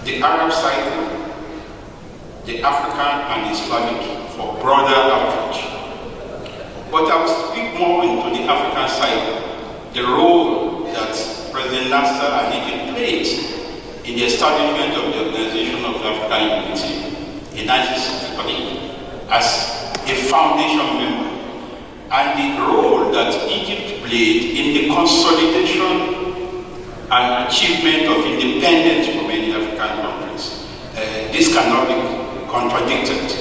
the Arab cycle, the African and Islamic for broader outreach. But I will speak more into the African cycle, the role that President Nasser and Egypt played in the establishment of the Organization of African Unity in 1963 as a foundation member, and the role that Egypt played in the consolidation and achievement of independence for many African countries. This cannot be contradicted.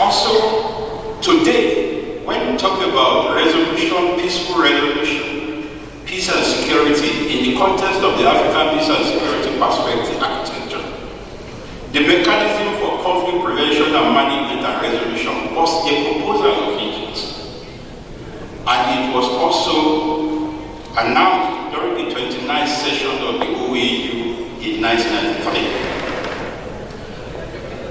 Also, today, when we talk about resolution, peaceful resolution, peace and security in the context of the African peace and security perspective architecture, the mechanism for conflict prevention and management and resolution was a proposal of Egypt. And it was also announced during the 29th session of the OAU in 1993.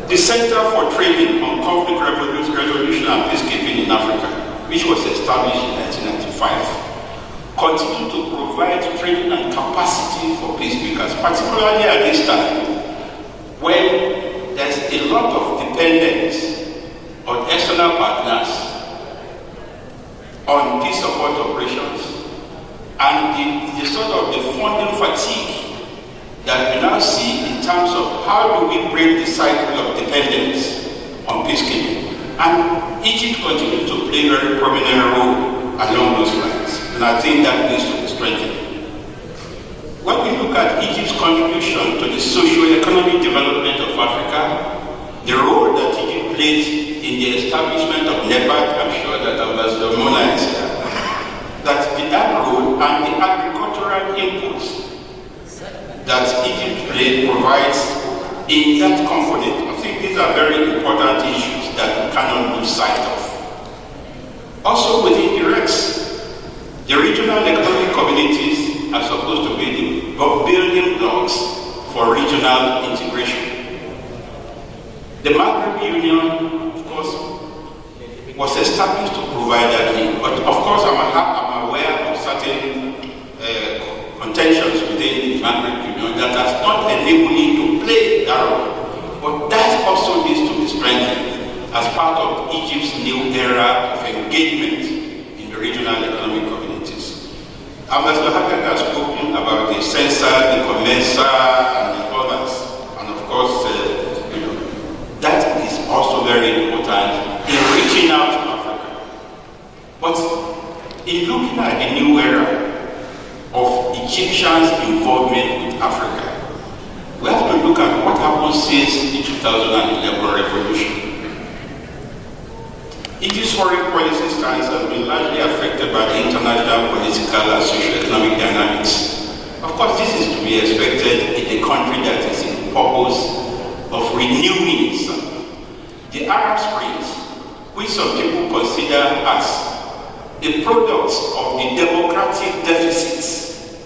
The Center for Training on Conflict Resolution and Peacekeeping in Africa, which was established in 1995, continued to provide training and capacity for peacemakers, particularly at this time when there's a lot of dependence on external partners on peace support operations, and the sort of the funding fatigue that we now see in terms of how do we break the cycle of dependence on peacekeeping. And Egypt continues to play a very prominent role along those lines, and I think that needs to be strengthened. When we look at Egypt's contribution to the socio-economic development of Africa, the role that Egypt played in the establishment of NEPAD, I'm sure that Ambassador Mona is here, that role and the agricultural inputs that Egypt provides in that component. I think these are very important issues that we cannot lose sight of. Also within the REX, the regional economic communities are supposed to be the building blocks for regional integration. The Maghreb Union, of course, was established to provide that need. But of course, I'm aware of certain contentions within the Maghreb Union that has not enabled it to play that role. But that also needs to be strengthened as part of Egypt's new era of engagement in the regional economic communities. Ambassador Hakan has spoken about the Censa, the Comensa, and the others. And of course, that is also very important in reaching out to Africa. But in looking at the new era of Egyptians' involvement with Africa, we have to look at what happened since the 2011 revolution. Egypt's foreign policy stance has been largely affected by the international political and socio-economic dynamics. Of course, this is to be expected in a country that is in purpose of renewing itself. The Arab Spring, which some people consider as a product of the democratic deficits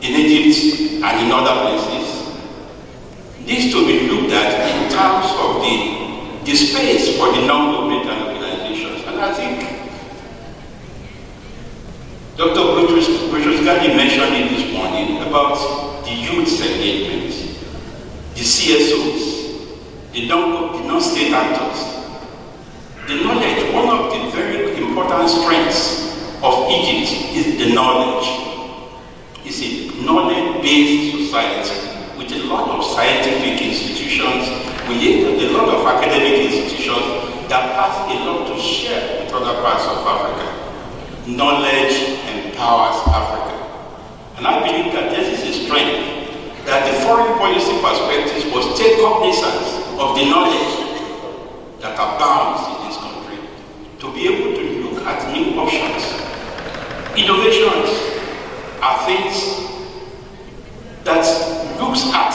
in Egypt and in other places, needs to be looked at in terms of the space for the non-governmental organizations. And I think Dr. Boutros Ghali mentioned it this morning about the youth's engagement, the CSOs, the non-state actors. The knowledge, one of the very important strengths of Egypt is the knowledge. It's a knowledge-based society with a lot of scientific institutions, with a lot of academic institutions that has a lot to share with other parts of Africa. Knowledge empowers Africa. And I believe that this is a strength, that the foreign policy perspectives must take cognizance of the knowledge that abounds in this country to be able to look at new options. Innovations are things that looks at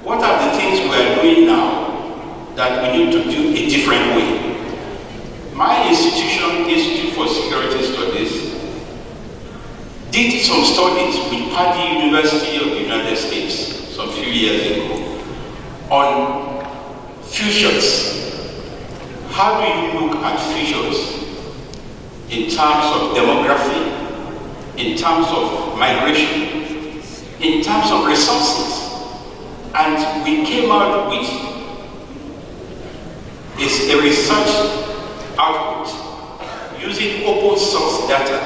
what are the things we are doing now that we need to do a different way. My institution, Institute for Security Studies, did some studies with Maadi University of the United States some few years ago on futures. How do you look at futures in terms of demography, in terms of migration, in terms of resources. And we came out with a research output using open source data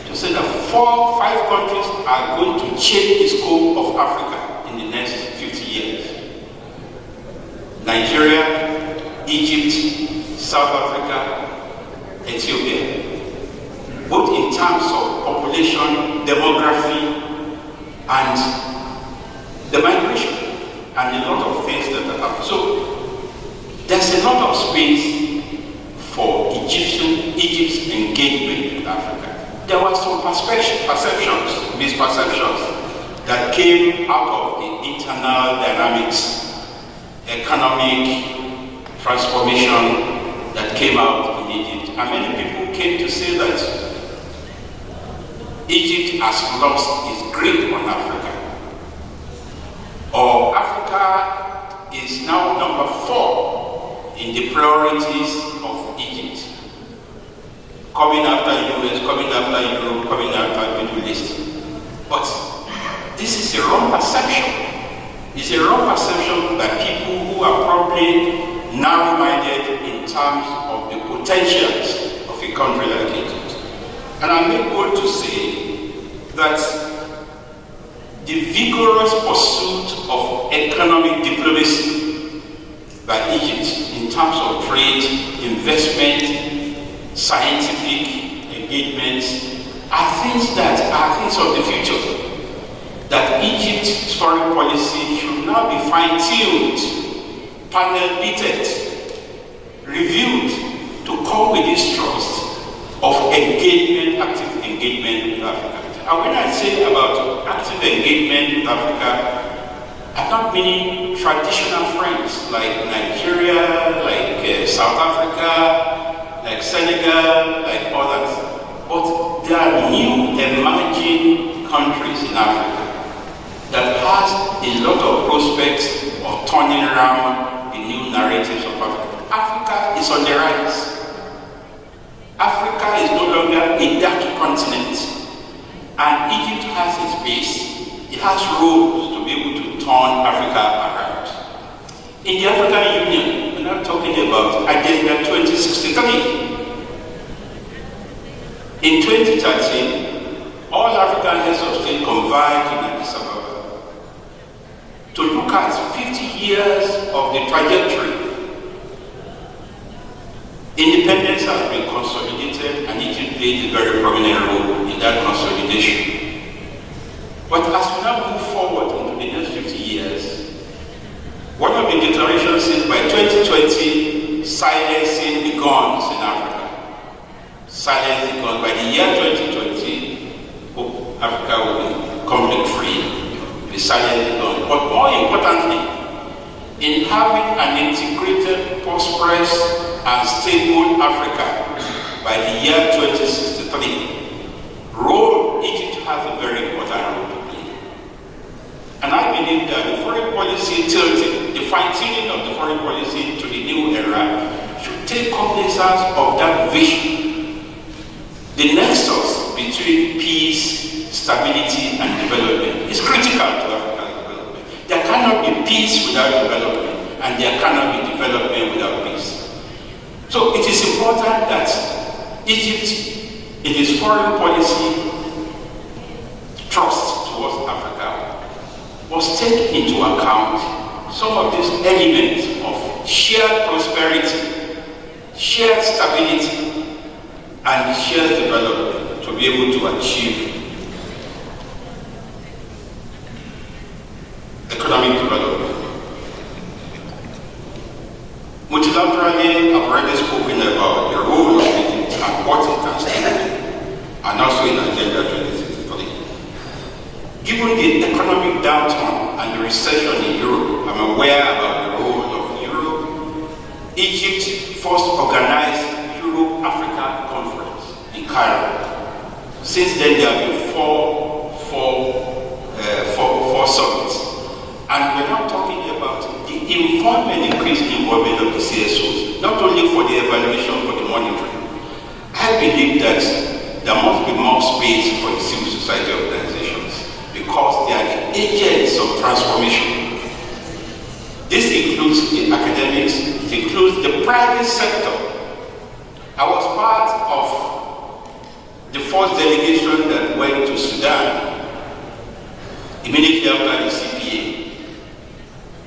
to say that 4-5 countries are going to change the scope of Africa in the next 50 years. Nigeria, Egypt, South Africa, Ethiopia. Both in terms of population, demography, and the migration, and a lot of things that are happening. So there's a lot of space for Egypt's engagement with Africa. There were some perceptions, misperceptions that came out of the internal dynamics, economic transformation that came out in Egypt. And many people came to say that Egypt has lost its grip on Africa. Or Africa is now number 4 in the priorities of Egypt. Coming after US, coming after Europe, coming after Middle East. But this is a wrong perception. It's a wrong perception by people who are probably narrow-minded in terms of the potentials of a country like Egypt. And I'm able to say that the vigorous pursuit of economic diplomacy by Egypt in terms of trade, investment, scientific engagements are things of the future. That Egypt's foreign policy should now be fine-tuned, panel-beated, reviewed to come with this trust of engagement, active engagement with Africa. And when I say about active engagement with Africa, I'm not meaning traditional friends like Nigeria, like South Africa, like Senegal, like others. But there are new emerging countries in Africa that has a lot of prospects of turning around the new narratives of Africa. Africa is on the rise. Africa is no longer a dark continent, and Egypt has its base. It has roles to be able to turn Africa around. In the African Union, we're not talking about Agenda 2063. In 2013, all African heads of state converged in Addis Ababa to look at 50 years of the trajectory. Independence has been consolidated, and Egypt played a very prominent role in that consolidation. But as we now move forward into the next 50 years, one of the declarations is by 2020, silencing the guns in Africa. Silence the guns. By the year 2020, Africa will be conflict free, be silence the guns. But more importantly, in having an integrated, prosperous, and stable Africa by the year 2063, Egypt has a very important role to play. And I believe that the foreign policy tilting, the fine-tuning of the foreign policy to the new era should take cognizance of that vision. The nexus between peace, stability, and development is critical to African development. There cannot be peace without development, and there cannot be development without peace. So it is important that Egypt, in its foreign policy trust towards Africa, must take into account some of these elements of shared prosperity, shared stability, and shared development to be able to achieve economic development. Multilaterally, I've already spoken about the role of Egypt and what it can stand, and also in Agenda 2063. Given the economic downturn and the recession in Europe, I'm aware about the role of Europe. Egypt first organized Europe-Africa Conference in Cairo. Since then, there have been four summits. And we're not talking about the increasing involvement of the CSOs, not only for the evaluation, for the monitoring. I believe that there must be more space for the civil society organizations because they are agents of transformation. This includes the academics, it includes the private sector. I was part of the first delegation that went to Sudan immediately after the CPA.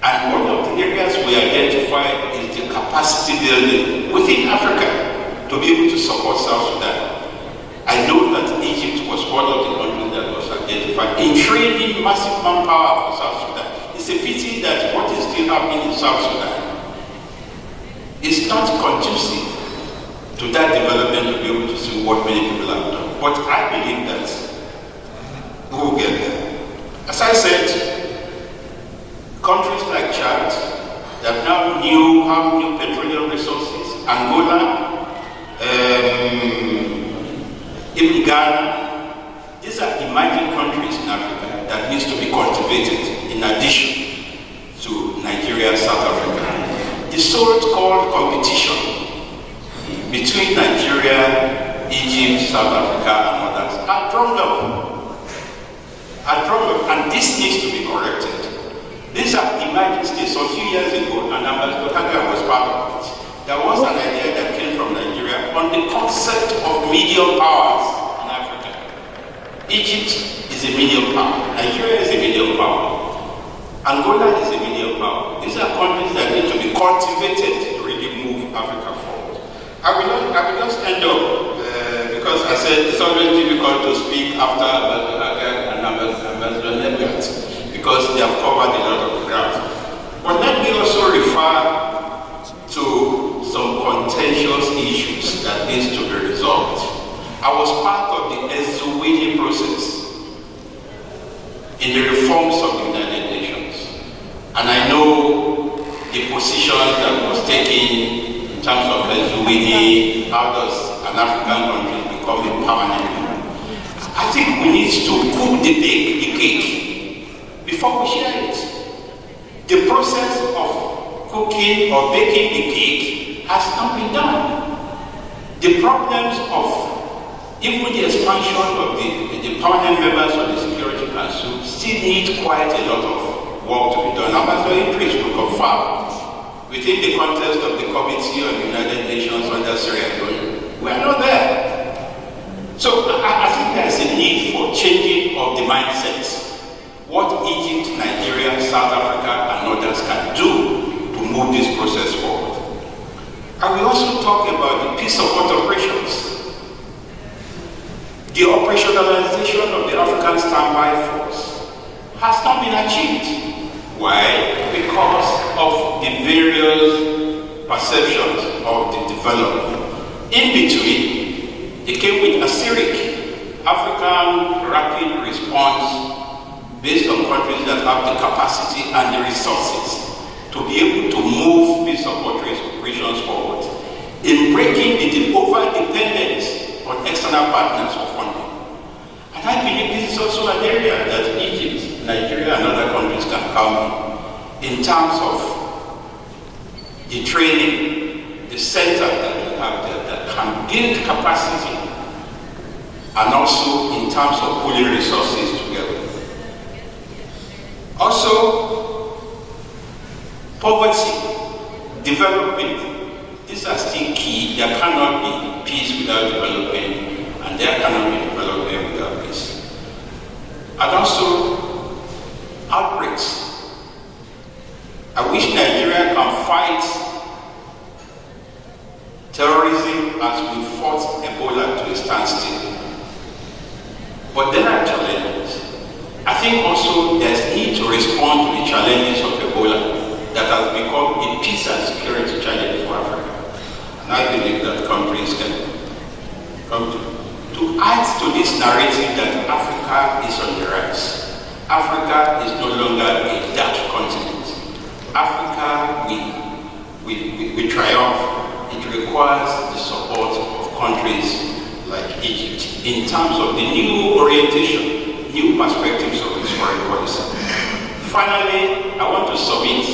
And one of the areas we identified is the capacity building within Africa to be able to support South Sudan. I know that Egypt was one of the countries that was identified in training massive manpower for South Sudan. It's a pity that what is still happening in South Sudan is not conducive to that development to be able to see what many people have done. But I believe that we will get there. As I said, countries like Chad that now have new petroleum resources, Angola, even Ghana, these are emerging countries in Africa that needs to be cultivated in addition to Nigeria, South Africa. The so-called competition between Nigeria, Egypt, South Africa, and others are drummed up. And this needs to be corrected. These are emerging states. So a few years ago, and Ambassador Kanga was part of it, there was an idea that came from Nigeria on the concept of medium powers in Africa. Egypt is a medium power. Nigeria is a medium power. Angola is a medium power. These are countries that need to be cultivated to really move Africa forward. I will just end up, because I said it's always difficult to speak after Ambassador Nebet, because they have covered a lot of ground. But let me also refer to some contentious issues that needs to be resolved. I was part of the Eswini process in the reforms of the United Nations, and I know the position that was taken in terms of Eswini. How does an African country become a permanent member? I think we need to cook the cake before we share it. The process of cooking or baking the cake has not been done. The problems of even the expansion of the permanent members of the Security Council still need quite a lot of work to be done. Ambassador Idris will confirm within the context of the Committee of the United Nations under Sierra Leone. We are not there. So I think there's a need for changing of the mindset. What Egypt, Nigeria, South Africa, and others can do to move this process forward. And we also talk about the peace support operations. The operationalization of the African Standby Force has not been achieved. Why? Because of the various perceptions of the development. In between, it came with ASIRIC, African Rapid Response, based on countries that have the capacity and the resources to be able to move these support operations forward in breaking the over-dependence on external partners for funding. And I believe this is also an area that Egypt, Nigeria, and other countries can come in terms of the training, the center that we have there that can build capacity, and also in terms of pulling resources together. Also, poverty, development, these are still key. There cannot be peace without development, and there cannot be development without peace. And also, outbreaks. I wish Nigeria can fight terrorism as we fought Ebola to a standstill. But there are challenges. I think also there's need to respond to the challenges of Ebola that has become a peace and security challenge for Africa. And I believe that countries can come to add to this narrative that Africa is on the rise. Africa is no longer a dark continent. Africa, we triumph. It requires the support of countries like Egypt in terms of the new orientation, new perspectives of its foreign policy. Finally, I want to submit,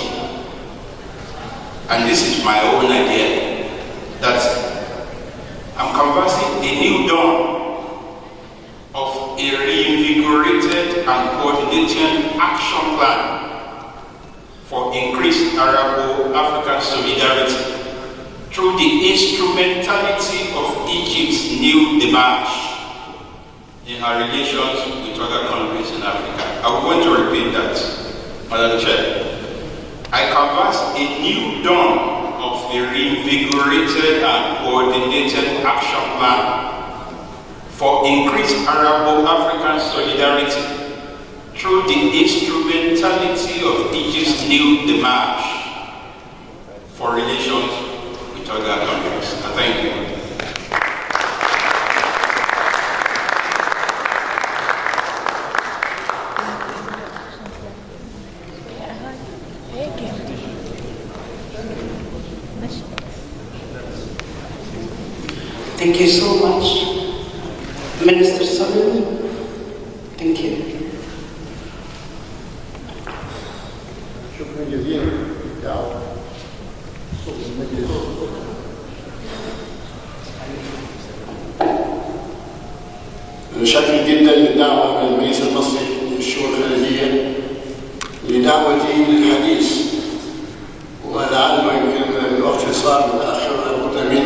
and this is my own idea, that I'm canvassing a new dawn of a reinvigorated and coordinated action plan for increased Arabo-African solidarity through the instrumentality of Egypt's new démarche in her relations with other countries in Africa. I want to repeat that, Madam Chair. I canvass a new dawn of a reinvigorated and coordinated action plan for increased Arabo-African solidarity through the instrumentality of Egypt's new démarche for relations with other countries. Thank you. Thank you so much, Minister Sullivan. Thank you. شكرا جزيلا للدعوة صوت المجلس. شكرا جدا للدعوة من المجلس المصري للشؤون الخارجية لدعوتي للحديث، ولعل يمكن الوقت صار متأخر لابد من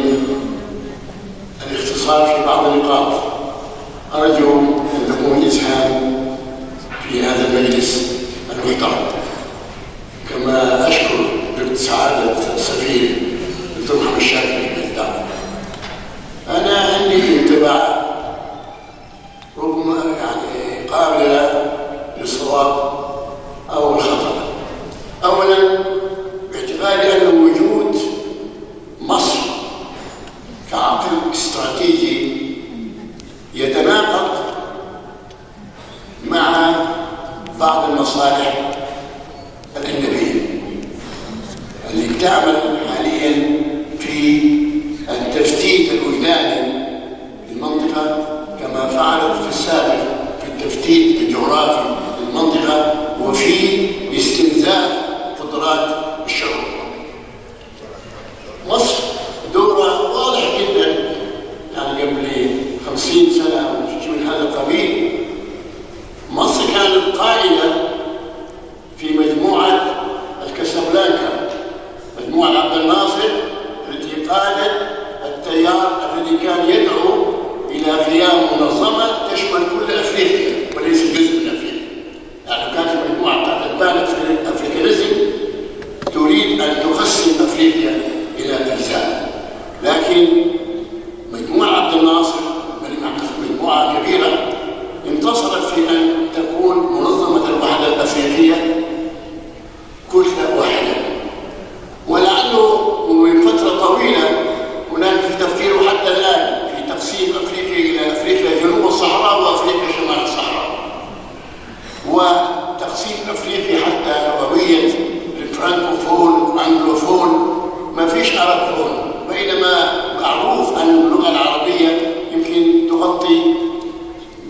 الاختصار في بعض النقاط. أرجو أن نكون إسهام في هذا المجلس المحترم. كما أشكر سعادة السفير الدكتور محمد الشاكر بالدعوة. أنا عندي انطباع ربما قابلة للصواب أو الخطأ. أولاً باعتباري أن وجود مصر كعقل استراتيجي يتناقض مع بعض المصالح الأجنبية اللي بتعمل حالياً في التفتيت الوجداني للمنطقة كما فعلت في السابق في التفتيت الجغرافي للمنطقة وفي استنزاف قدرات الشعوب. مصر دورها واضح جدا، يعني قبل 50 سنة أو شيء من هذا القبيل مصر كانت قائدة في مجموعة الكاسابلانكا، مجموعة عبد الناصر التي قادت التيار الذي كان يدعو إلى قيام منظمة تشمل كل أفريقيا وليس جزء من أفريقيا. يعني كانت المجموعة بتاعت البان أفريقيانيزم تريد أن تقسم أفريقيا إلى أجزاء، لكن مجموعة عبد الناصر مجموعة كبيرة انتصرت في أن تكون منظمة الوحدة الأفريقية كتلة واحدة. ولعله من فترة طويلة هناك تفكير حتى الآن في تقسيم أفريقيا إلى أفريقيا جنوب الصحراء وأفريقيا شمال الصحراء، وتقسيم أفريقيا حتى لغويا الفرانكوفون والأنجلوفون، ما فيش عربفون، بينما معروف أن اللغة العربية يمكن تغطي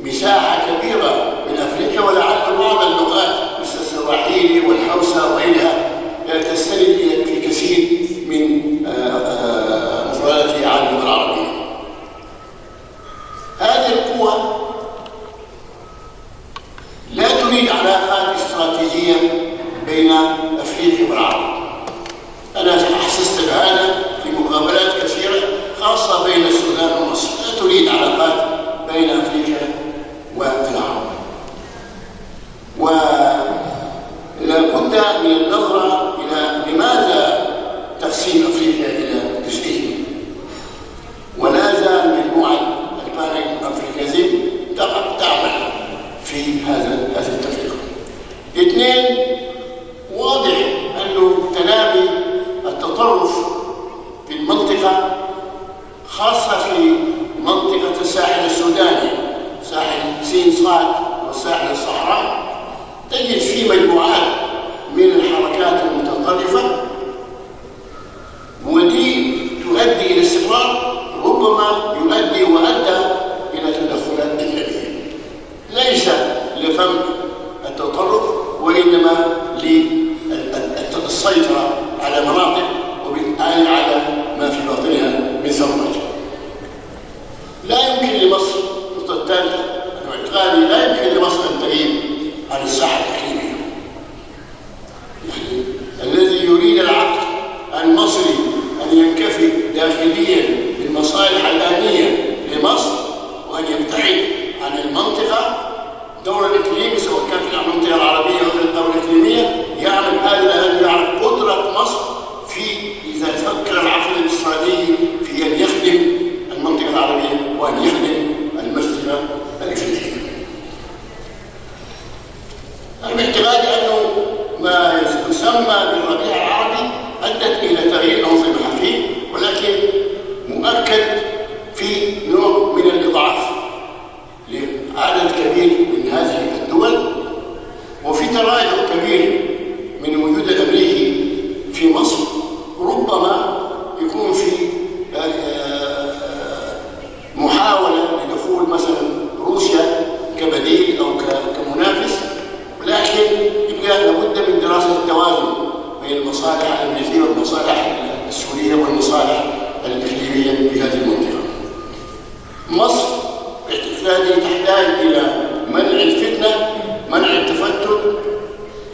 مساحة كبيرة من أفريقيا، ولعل بعض اللغات مثل السواحيلي والحوسة وغيرها تستند في كثير من مفردات عالم اللغة العربية. هذه القوة لا تريد علاقات استراتيجية بين أفريقيا والعرب. أنا حسست بهذا في مقابلات كثيرة خاصة بين السودان ومصر، لا تريد علاقات بين أفريقيا والعرب. ولا بد من النظرة إلى لماذا تقسيم أفريقيا إلى جزئين، ولا زال مجموعة البان أفريكانيزم تعمل في هذا التفريق. اثنين، واضح أنه تنامي التطرف في المنطقة خاصة في منطقة الساحل السوداني، ساحل سين صاد والساحل الصحراء، تجد فيه مجموعات من الحركات المتطرفة، ودي تؤدي إلى استقرار ربما يؤدي وأدى إلى تدخلات أجنبية، ليس لفهم التطرف وإنما للسيطرة على مناطق وبالتالي على ما في باطنها من ثروات. لا يمكن لمصر، النقطة الثالثة، باعتقادي لا يمكن لمصر أن تغيب تسمى بالربيع العربي أدت إلى تغيير أنظمة فيه، ولكن مؤكد في نوع من الإضعاف لعدد كبير من هذه الدول، وفي تراجع كبير من وجود الأمريكي في مصر. ربما يكون في محاولة لدخول مثلا روسيا كبديل أو كمنافس، ولكن يبقى لابد من دراسة التوازن بين المصالح الأمريكية والمصالح السورية والمصالح الإقليمية في هذه المنطقة. مصر باعتقادي تحتاج إلى منع الفتنة، منع التفتت،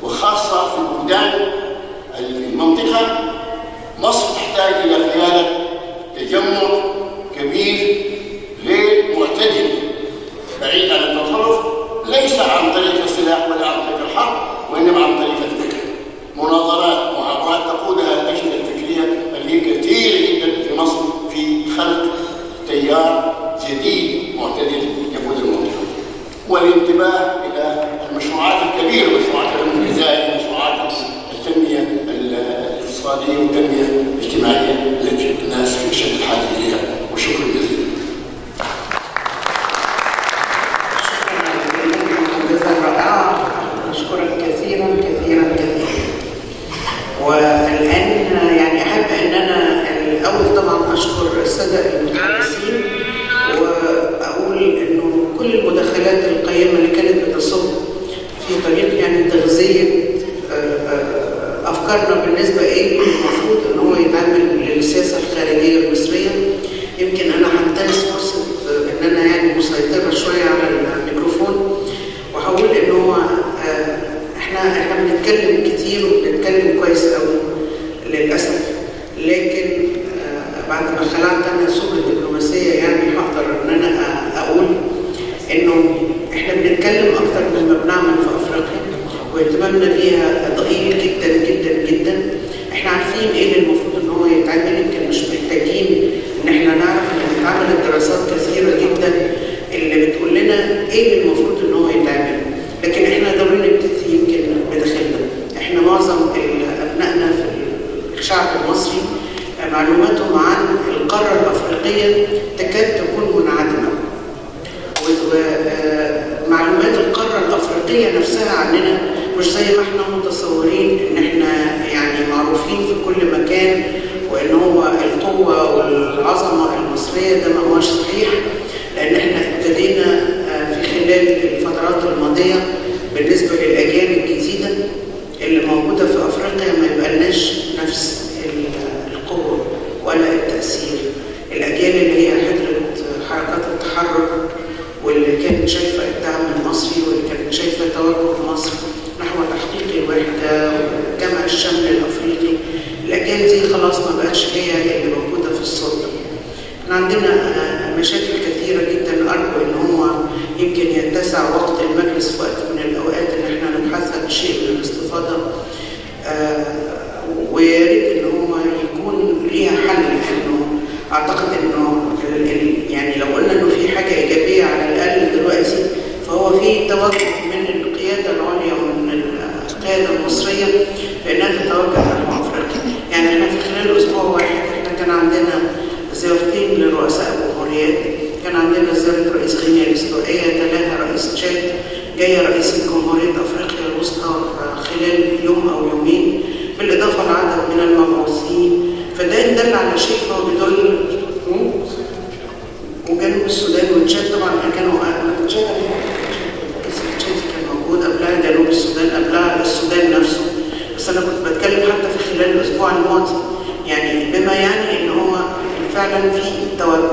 وخاصة في البلدان المنطقة. مصر تحتاج إلى قيادة تجمع كبير غير معتدل بعيد عن التطرف، ليس عن طريق السلاح ولا عن طريق الحرب، وإنما عن طريق الفكر. مناظرات، محاضرات تقودها الأجهزة الفكرية اللي كثيرة جدا في مصر في خلق تيار جديد معتدل يقود المنطقة. والانتباه إلى المشروعات الكبيرة، مشروعات الغذائية، مشروعات التنمية الاقتصادية والتنمية الاجتماعية التي الناس في شد الحاجة إليها. وشكرا جزيلا. والآن يعني أحب أن أنا الأول طبعا أشكر السادة المتحدثين، وأقول إنه كل المداخلات القيمة اللي كانت بتصب في طريق يعني تغذية أفكارنا بالنسبة إيه المفروض إن هو يتعمل للسياسة الخارجية المصرية. يمكن أنا هنتهز فرصة إن أنا يعني مسيطرة شوية على الميكروفون، وهقول إن هو احنا بنتكلم كتير وبنتكلم كويس قوي للاسف، لكن بعد ما خلعت انا صوره دبلوماسيه يعني هقدر ان انا اقول انه احنا بنتكلم اكتر مما بنعمل في افريقيا، واهتمامنا بيها ضئيل جدا جدا جدا. احنا عارفين ايه اللي المفروض ان هو يتعمل، يمكن مش محتاجين ان احنا نعرف ان اتعملت دراسات كثيره جدا اللي بتقول لنا ايه اللي المفروض ان هو يتعمل، لكن احنا ضروري نبتدي يمكن بداخلنا. احنا معظم ابنائنا في الشعب المصري معلوماتهم عن القاره الافريقيه تكاد تكون منعدمه، ومعلومات القاره الافريقيه نفسها عننا مش زي ما احنا متصورين ان احنا يعني معروفين في كل مكان وان هو القوه والعظمه المصريه. ده ما هوش صحيح، لان احنا ابتدينا في خلال الفترات الماضيه بالنسبه للاجيال الجديده اللي موجوده في افريقيا ما يبقالناش نفس القوه ولا التاثير. الاجيال اللي هي حضرت حركات التحرر واللي كانت شايفه الدعم المصري واللي كانت شايفه توجه مصر نحو تحقيق الوحده وجمع الشمل الافريقي، الاجيال دي خلاص ما بقتش هي اللي موجوده في السلطه. احنا عندنا مشاكل كثيره جدا، ارجو ان هو يمكن يتسع وقت المجلس في وقت من الاوقات ان احنا نبحثها بشيء من الاستفاضه، ويا ريت ان هو يكون ليها حل. لانه اعتقد انه يعني لو قلنا انه في حاجه ايجابيه على الاقل دلوقتي، فهو في توجه من القياده العليا ومن القياده المصريه بانها تتوجه نحو افريقيا. يعني احنا في خلال اسبوع واحد احنا كان عندنا زيارتين لرؤساء الجمهوريات، كان عندنا زياره رئيس غينيا الاستوائيه، تلاها رئيس تشاد، جايه رئيس جمهوريه افريقيا الوسطى خلال يوم او يومين، بالاضافه لعدد من المبعوثين. فده يدل على شيء، هو بيدل. وجنوب السودان وتشاد طبعا كانوا تشاد كان موجود قبلها، جنوب السودان قبلها السودان نفسه، بس انا كنت بتكلم حتى في خلال الاسبوع الماضي، يعني بما يعني ان هو فعلا في توجه،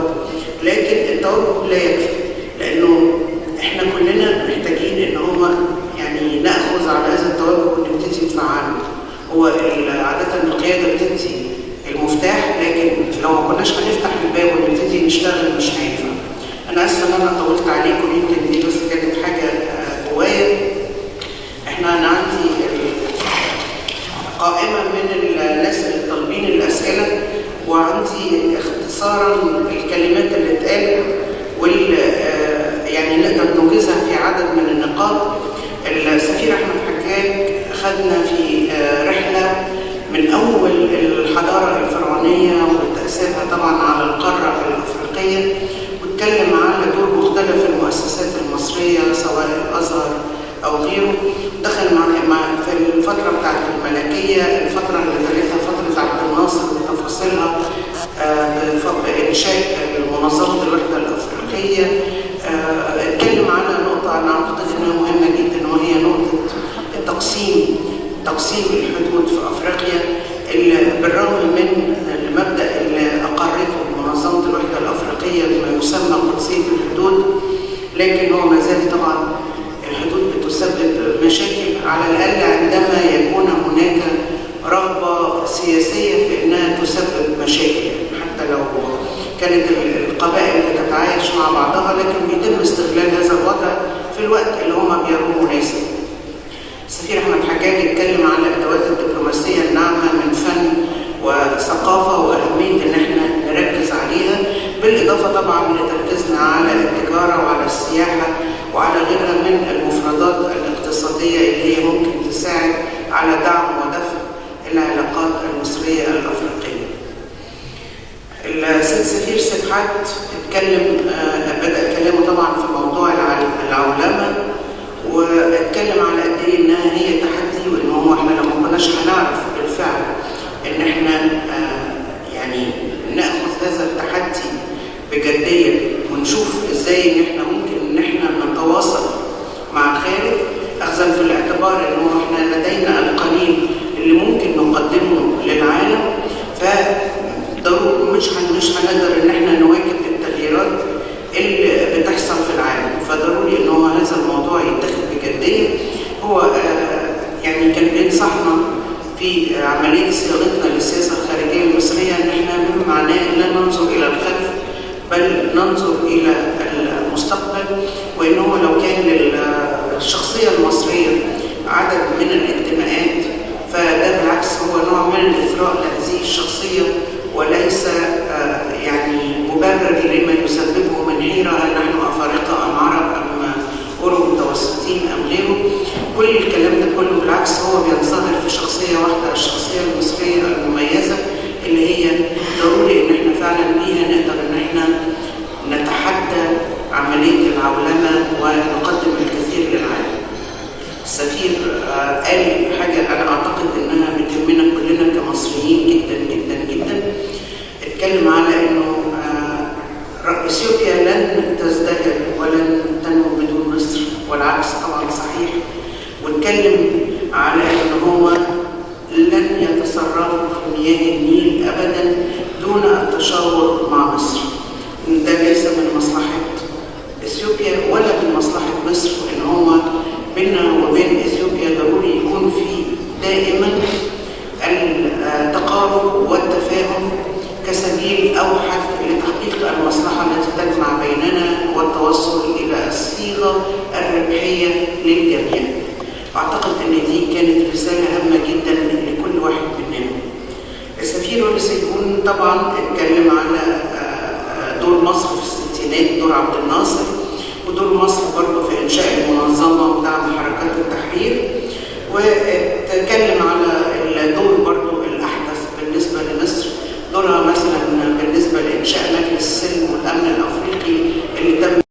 لكن التوجه لا يكفي، لانه احنا كلنا محتاجين ان هو يعني ناخذ على هذا التوجه ونبتدي نفعله. هو عاده القياده بتدي المفتاح، لكن لو ما كناش هنفتح الباب ونبتدي نشتغل مش هينفع. انا اسفه ان انا طولت عليكم، يمكن دي بس كانت حاجه جوايا. انا عندي قائمه من الناس اللي طالبين الاسئله، وعندي اختصارا الكلمات اللي اتقالت يعني نقدر نوجزها في عدد من النقاط. السفير احمد حجاج أخذنا في رحلة من أول الحضارة الفرعونية وتأثيرها طبعا على القارة الأفريقية، واتكلم على دور مختلف المؤسسات المصرية سواء الأزهر أو غيره. دخل في الفترة بتاعت الملكية، الفترة اللي تلتها فترة عبد الناصر بتفاصيلها بإنشاء منظمة الوحدة الأفريقية. اتكلم على نقطة أنا أعتقد إنها مهمة جدا، وهي نقطة تقسيم الحدود في أفريقيا، اللي بالرغم من المبدأ اللي أقرته منظمة الوحدة الأفريقية بما يسمى قدسية الحدود، لكن هو ما زال طبعا الحدود بتسبب مشاكل، على الأقل عندما يكون هناك رغبة سياسية في أنها تسبب مشاكل، حتى لو كانت القبائل بتتعايش مع بعضها، لكن بيتم استغلال هذا الوضع في الوقت اللي هم بيروه مناسب. السفير أحمد حجاج اتكلم على الأدوات الدبلوماسية الناعمة من فن وثقافة، وأهمية إن احنا نركز عليها، بالإضافة طبعا لتركيزنا على التجارة وعلى السياحة وعلى غيرها من المفردات الاقتصادية اللي هي ممكن تساعد على دعم ودفع العلاقات المصرية الأفريقية. السيد سفير سبحات بدأ كلامه طبعا في موضوع العولمة، واتكلم على قد ايه انها هي تحدي، وان هو احنا لو ما كناش هنعرف بالفعل ان احنا يعني ناخذ هذا التحدي بجديه، ونشوف ازاي ان احنا ممكن ان احنا نتواصل مع الخارج، اخذا في الاعتبار ان هو احنا لدينا القليل اللي ممكن نقدمه للعالم، فضروري مش هنقدر ان احنا نواكب التغييرات اللي بتحصل في العالم، فضروري ان هو هذا الموضوع يتخذ بجديه. هو يعني كان بينصحنا في عمليه صياغتنا للسياسه الخارجيه المصريه ان احنا بما معناه لا ننظر الى الخلف بل ننظر الى المستقبل، وان هو لو كان للشخصيه المصريه عدد من الانتماءات فده بالعكس هو نوع من الاثراء لهذه الشخصيه، وليس يعني مبرر لما يسببه من حيرة هل نحن أفارقة أم عرب أم أوروبا متوسطين أم غيره. كل الكلام ده كله بالعكس هو بينصهر في شخصية واحدة، الشخصية المصرية المميزة اللي هي ضروري إن احنا فعلا بيها نقدر إن احنا نتحدى عملية العولمة ونقدم الكثير للعالم. السفير قال حاجة أنا أعتقد إنها بتهمنا كلنا كمصريين جدا جدا جدا. اتكلم على إنه إثيوبيا لن تزدهر ولن تنمو بدون مصر، والعكس طبعا صحيح. واتكلم على إنه هو لن يتصرفوا في مياه النيل أبدا دون التشاور مع مصر. ده ليس من مصلحة إثيوبيا ولا من مصلحة مصر، وإن هو بيننا وبين إثيوبيا ضروري يكون في دائما التقارب والتفاهم كسبيل أوحد لتحقيق المصلحة التي تجمع بيننا والتوصل إلى الصيغة الربحية للجميع. أعتقد أن دي كانت رسالة هامة جدا لكل واحد مننا. السفير والسيكون طبعا اتكلم على دور مصر في الستينات، دور عبد الناصر، ودور مصر برضه في إنشاء